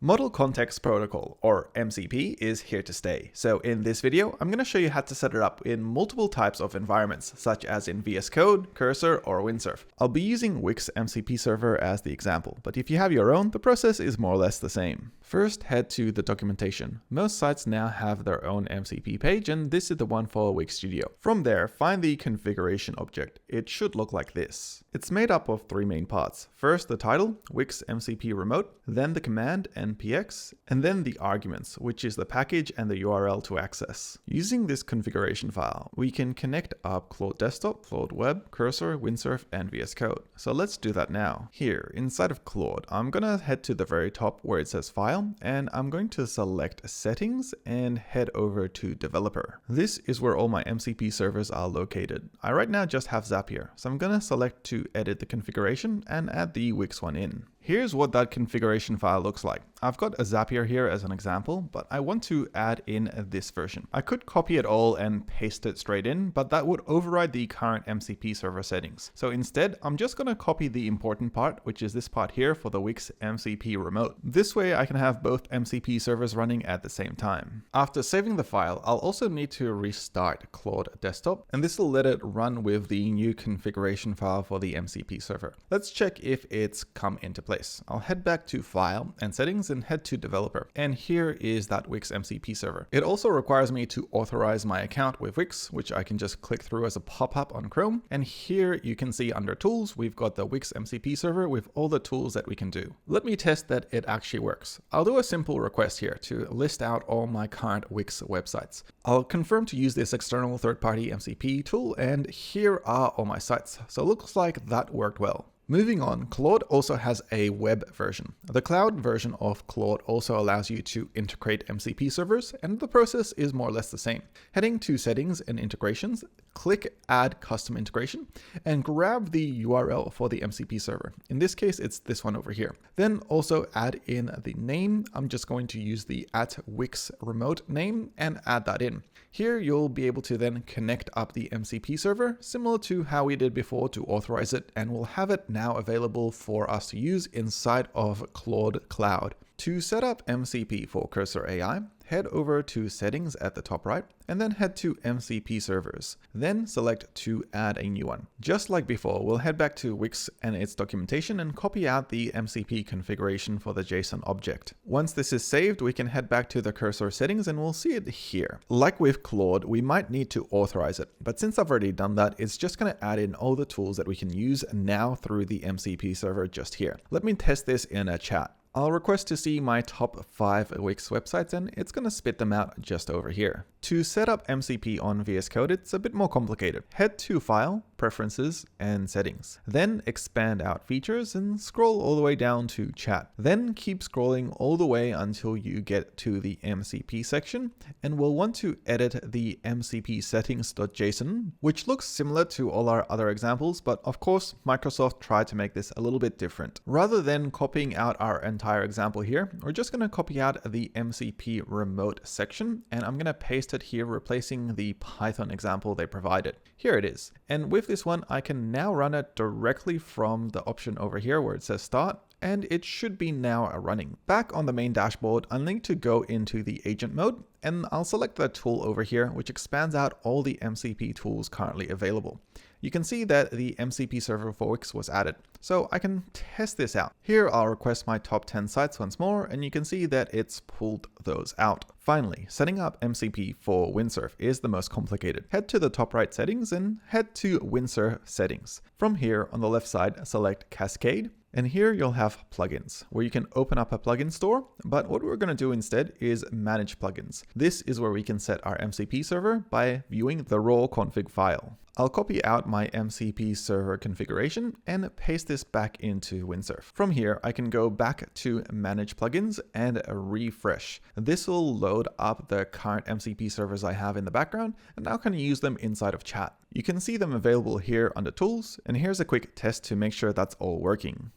Model Context Protocol, or MCP, is here to stay. So in this video, I'm going to show you how to set it up in multiple types of environments, such as in VS Code, Cursor, or Windsurf. I'll be using Wix MCP Server as the example, but if you have your own, the process is more or less the same. First, head to the documentation. Most sites now have their own MCP page, and this is the one for Wix Studio. From there, find the configuration object. It should look like this. It's made up of three main parts. First, the title, Wix MCP Remote, then the command, npx, and then the arguments, which is the package and the URL to access. Using this configuration file, we can connect up Claude Desktop, Claude Web, Cursor, Windsurf, and VS Code. So let's do that now. Here, inside of Claude, I'm gonna head to the very top where it says File, and I'm going to select Settings and head over to Developer. This is where all my MCP servers are located. I right now just have Zapier, so I'm gonna select to edit the configuration and add the Wix one in. Here's what that configuration file looks like. I've got a Zapier here as an example, but I want to add in this version. I could copy it all and paste it straight in, but that would override the current MCP server settings. So instead, I'm just going to copy the important part, which is this part here for the Wix MCP remote. This way I can have both MCP servers running at the same time. After saving the file, I'll also need to restart Claude Desktop, and this will let it run with the new configuration file for the MCP server. Let's check if it's come into place. I'll head back to File and Settings and head to Developer. And here is that Wix MCP server. It also requires me to authorize my account with Wix, which I can just click through as a pop-up on Chrome. And here you can see under Tools, we've got the Wix MCP server with all the tools that we can do. Let me test that it actually works. I'll do a simple request here to list out all my current Wix websites. I'll confirm to use this external third-party MCP tool, and here are all my sites. So it looks like that worked well. Moving on, Claude also has a web version. The cloud version of Claude also allows you to integrate MCP servers, and the process is more or less the same. Heading to Settings and Integrations, click Add Custom Integration, and grab the URL for the MCP server. In this case, it's this one over here. Then also add in the name. I'm just going to use the @Wix remote name and add that in. Here you'll be able to then connect up the MCP server, similar to how we did before to authorize it, and we'll have it now available for us to use inside of Claude Cloud. To set up MCP for Cursor AI, head over to Settings at the top right, and then head to MCP Servers. Then select to add a new one. Just like before, we'll head back to Wix and its documentation and copy out the MCP configuration for the JSON object. Once this is saved, we can head back to the Cursor settings and we'll see it here. Like with Claude, we might need to authorize it, but since I've already done that, it's just going to add in all the tools that we can use now through the MCP server just here. Let me test this in a chat. I'll request to see my top 5 Wix websites, and it's going to spit them out just over here. To set up MCP on VS Code, it's a bit more complicated. Head to File, Preferences, and Settings. Then expand out Features and scroll all the way down to Chat. Then keep scrolling all the way until you get to the MCP section, and we'll want to edit the MCP settings.json, which looks similar to all our other examples, but of course, Microsoft tried to make this a little bit different. Rather than copying out our entire example here, we're just going to copy out the MCP remote section, and I'm going to paste it here, replacing the Python example they provided. Here it is. And with this one, I can now run it directly from the option over here where it says Start, and it should be now running. Back on the main dashboard, I'll need to go into the agent mode, and I'll select the tool over here, which expands out all the MCP tools currently available. You can see that the MCP server for Wix was added, so I can test this out. Here I'll request my top 10 sites once more, and you can see that it's pulled those out. Finally, setting up MCP for Windsurf is the most complicated. Head to the top right settings and head to Windsurf settings. From here on the left side, select Cascade. And here you'll have plugins where you can open up a plugin store, but what we're going to do instead is manage plugins. This is where we can set our MCP server by viewing the raw config file. I'll copy out my MCP server configuration and paste this back into Windsurf. From here, I can go back to Manage Plugins and refresh. This will load up the current MCP servers I have in the background, and now I can use them inside of chat. You can see them available here under Tools, and here's a quick test to make sure that's all working.